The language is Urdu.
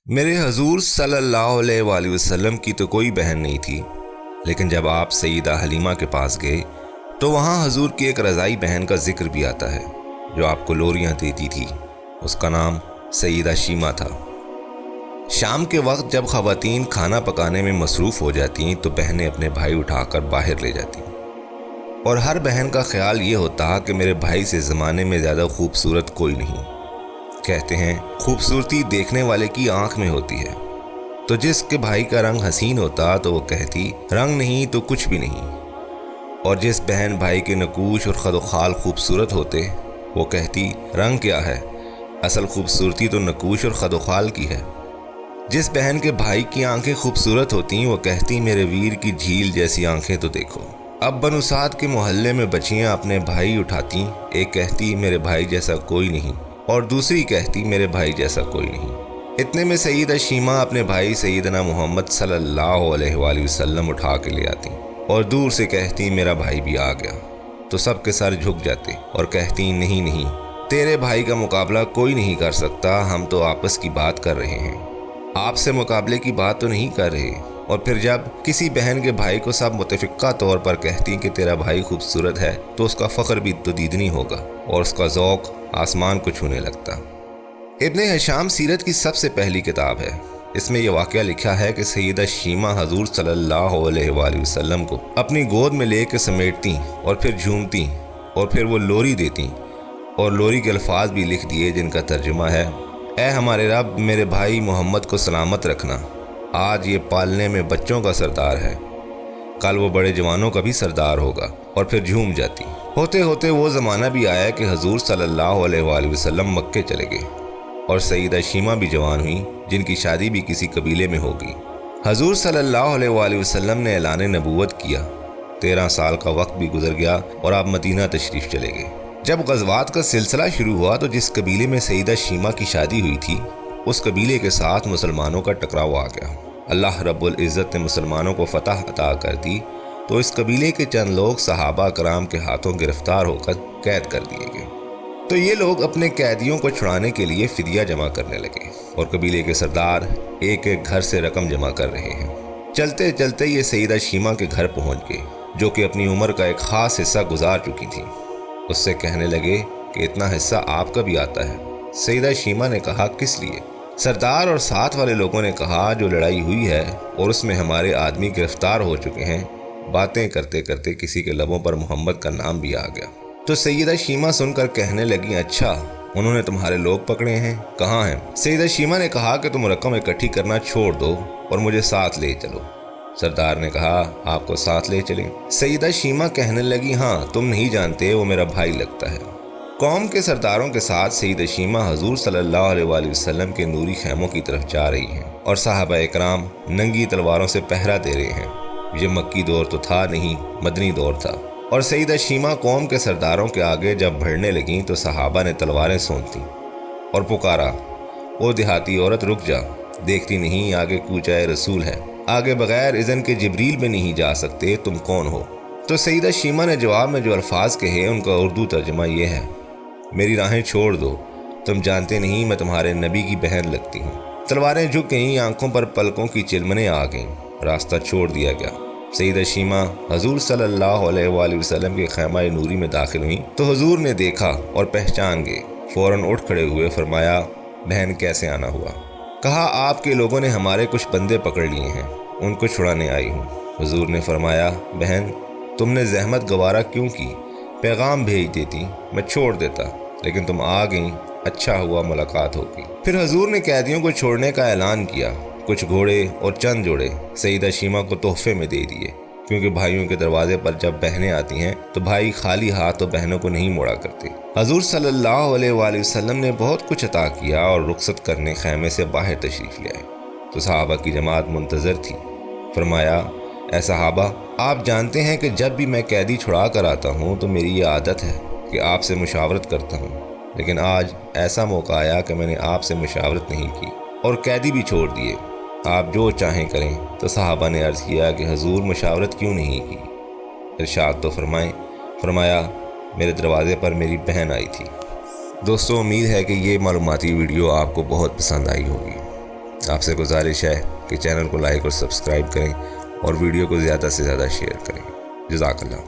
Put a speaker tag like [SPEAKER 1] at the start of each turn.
[SPEAKER 1] میرے حضور صلی اللہ علیہ وآلہ وسلم کی تو کوئی بہن نہیں تھی، لیکن جب آپ سیدہ حلیمہ کے پاس گئے تو وہاں حضور کی ایک رضائی بہن کا ذکر بھی آتا ہے جو آپ کو لوریاں دیتی تھی۔ اس کا نام سیدہ شیمہ تھا۔ شام کے وقت جب خواتین کھانا پکانے میں مصروف ہو جاتی تو بہنیں اپنے بھائی اٹھا کر باہر لے جاتی، اور ہر بہن کا خیال یہ ہوتا کہ میرے بھائی سے زمانے میں زیادہ خوبصورت کوئی نہیں۔ کہتے ہیں خوبصورتی دیکھنے والے کی آنکھ میں ہوتی ہے، تو جس کے بھائی کا رنگ حسین ہوتا تو وہ کہتی رنگ نہیں تو کچھ بھی نہیں، اور جس بہن بھائی کے نقوش اور خد و خال خوبصورت ہوتے وہ کہتی رنگ کیا ہے، اصل خوبصورتی تو نقوش اور خد و خال کی ہے۔ جس بہن کے بھائی کی آنکھیں خوبصورت ہوتی وہ کہتی میرے ویر کی جھیل جیسی آنکھیں تو دیکھو۔ اب بنو سعد کے محلے میں بچیاں اپنے بھائی اٹھاتی، ایک کہتی میرے بھائی جیسا کوئی نہیں، اور دوسری کہتی میرے بھائی جیسا کوئی نہیں۔ اتنے میں سیدہ شیمہ اپنے بھائی سیدنا محمد صلی اللہ علیہ وآلہ وسلم اٹھا کے لے آتی اور دور سے کہتی میرا بھائی بھی آ گیا، تو سب کے سر جھک جاتے اور کہتی نہیں نہیں، تیرے بھائی کا مقابلہ کوئی نہیں کر سکتا، ہم تو آپس کی بات کر رہے ہیں، آپ سے مقابلے کی بات تو نہیں کر رہے۔ اور پھر جب کسی بہن کے بھائی کو سب متفقہ طور پر کہتی کہ تیرا بھائی خوبصورت ہے تو اس کا فخر بھی تو دیدنی ہوگا اور اس کا ذوق آسمان کو چھونے لگتا۔ ابن ہشام سیرت کی سب سے پہلی کتاب ہے۔ اس میں یہ واقعہ لکھا ہے کہ سیدہ شیمہ حضور صلی اللہ علیہ وآلہ وسلم کو اپنی گود میں لے کے سمیٹتی اور پھر جھومتی اور پھر وہ لوری دیتی، اور لوری کے الفاظ بھی لکھ دیے جن کا ترجمہ ہے اے ہمارے رب میرے بھائی محمد کو سلامت رکھنا، آج یہ پالنے میں بچوں کا سردار ہے، کل وہ بڑے جوانوں کا بھی سردار ہوگا، اور پھر جھوم جاتی۔ ہوتے ہوتے وہ زمانہ بھی آیا کہ حضور صلی اللہ علیہ وآلہ وسلم مکے چلے گئے اور سیدہ شیمہ بھی جوان ہوئی جن کی شادی بھی کسی قبیلے میں ہوگی۔ حضور صلی اللہ علیہ وآلہ وسلم نے اعلان نبوت کیا، 13 سال کا وقت بھی گزر گیا اور آپ مدینہ تشریف چلے گئے۔ جب غزوات کا سلسلہ شروع ہوا تو جس قبیلے میں سیدہ شیمہ کی شادی ہوئی تھی اس قبیلے کے ساتھ مسلمانوں کا ٹکراؤ آ گیا۔ اللہ رب العزت نے مسلمانوں کو فتح عطا کر دی تو اس قبیلے کے چند لوگ صحابہ کرام کے ہاتھوں گرفتار ہو کر قید کر دیے گئے۔ تو یہ لوگ اپنے قیدیوں کو چھڑانے کے لیے فدیہ جمع کرنے لگے اور قبیلے کے سردار ایک ایک گھر سے رقم جمع کر رہے ہیں۔ چلتے چلتے یہ سیدہ شیمہ کے گھر پہنچ گئے جو کہ اپنی عمر کا ایک خاص حصہ گزار چکی تھی۔ اس سے کہنے لگے کہ اتنا حصہ آپ کا بھی آتا ہے۔ سیدہ شیمہ نے کہا کس لیے؟ سردار اور ساتھ والے لوگوں نے کہا جو لڑائی ہوئی ہے اور اس میں ہمارے آدمی گرفتار ہو چکے ہیں۔ باتیں کرتے کرتے کسی کے لبوں پر محمد کا نام بھی آ گیا تو سیدہ شیمہ سن کر کہنے لگی اچھا انہوں نے تمہارے لوگ پکڑے ہیں، کہاں ہیں؟ سیدہ شیمہ نے کہا کہ تم رقم اکٹھی کرنا چھوڑ دو اور مجھے ساتھ لے چلو۔ سردار نے کہا آپ کو ساتھ لے چلیں؟ سیدہ شیمہ کہنے لگی ہاں تم نہیں جانتے وہ میرا بھائی لگتا ہے۔ قوم کے سرداروں کے ساتھ سیدہ شیمہ حضور صلی اللہ علیہ وآلہ وسلم کے نوری خیموں کی طرف جا رہی ہیں اور صحابہ اکرام ننگی تلواروں سے پہرا دے رہے ہیں۔ یہ مکی دور تو تھا نہیں، مدنی دور تھا، اور سیدہ شیمہ قوم کے سرداروں کے آگے جب بڑھنے لگیں تو صحابہ نے تلواریں سونتی اور پکارا او دیہاتی عورت رک جا، دیکھتی نہیں آگے کوچہ رسول ہے، آگے بغیر اذن کے جبریل میں نہیں جا سکتے، تم کون ہو؟ تو سیدہ شیمہ نے جواب میں جو الفاظ کہے ان کا اردو ترجمہ یہ ہے میری راہیں چھوڑ دو، تم جانتے نہیں میں تمہارے نبی کی بہن لگتی ہوں۔ تلواریں جھک گئیں، آنکھوں پر پلکوں کی چلمنیں آ گئیں، راستہ چھوڑ دیا گیا۔ سیدہ شیمہ حضور صلی اللہ علیہ وآلہ وسلم کے خیمہ نوری میں داخل ہوئیں تو حضور نے دیکھا اور پہچان گئے، فوراً اٹھ کھڑے ہوئے، فرمایا بہن کیسے آنا ہوا؟ کہا آپ کے لوگوں نے ہمارے کچھ بندے پکڑ لیے ہیں، ان کو چھڑانے آئی ہوں۔ حضور نے فرمایا بہن تم نے زحمت گوارا کیوں کی؟ پیغام بھیج دیتی، میں چھوڑ دیتا، لیکن تم آ گئیں، اچھا ہوا ملاقات ہوگی۔ پھر حضور نے قیدیوں کو چھوڑنے کا اعلان کیا، کچھ گھوڑے اور چند جوڑے سیدہ شیمہ کو تحفے میں دے دیے، کیونکہ بھائیوں کے دروازے پر جب بہنیں آتی ہیں تو بھائی خالی ہاتھ تو بہنوں کو نہیں موڑا کرتے۔ حضور صلی اللہ علیہ وآلہ وسلم نے بہت کچھ عطا کیا اور رخصت کرنے خیمے سے باہر تشریف لے آئے تو صحابہ کی جماعت منتظر تھی۔ فرمایا اے صحابہ آپ جانتے ہیں کہ جب بھی میں قیدی چھڑا کر آتا ہوں تو میری یہ عادت ہے کہ آپ سے مشاورت کرتا ہوں، لیکن آج ایسا موقع آیا کہ میں نے آپ سے مشاورت نہیں کی اور قیدی بھی چھوڑ دیے، آپ جو چاہیں کریں۔ تو صحابہ نے عرض کیا کہ حضور مشاورت کیوں نہیں کی؟ ارشاد تو فرمائیں۔ فرمایا میرے دروازے پر میری بہن آئی تھی۔ دوستو امید ہے کہ یہ معلوماتی ویڈیو آپ کو بہت پسند آئی ہوگی۔ آپ سے گزارش ہے کہ چینل کو لائک اور سبسکرائب کریں اور ویڈیو کو زیادہ سے زیادہ شیئر کریں۔ جزاک اللہ۔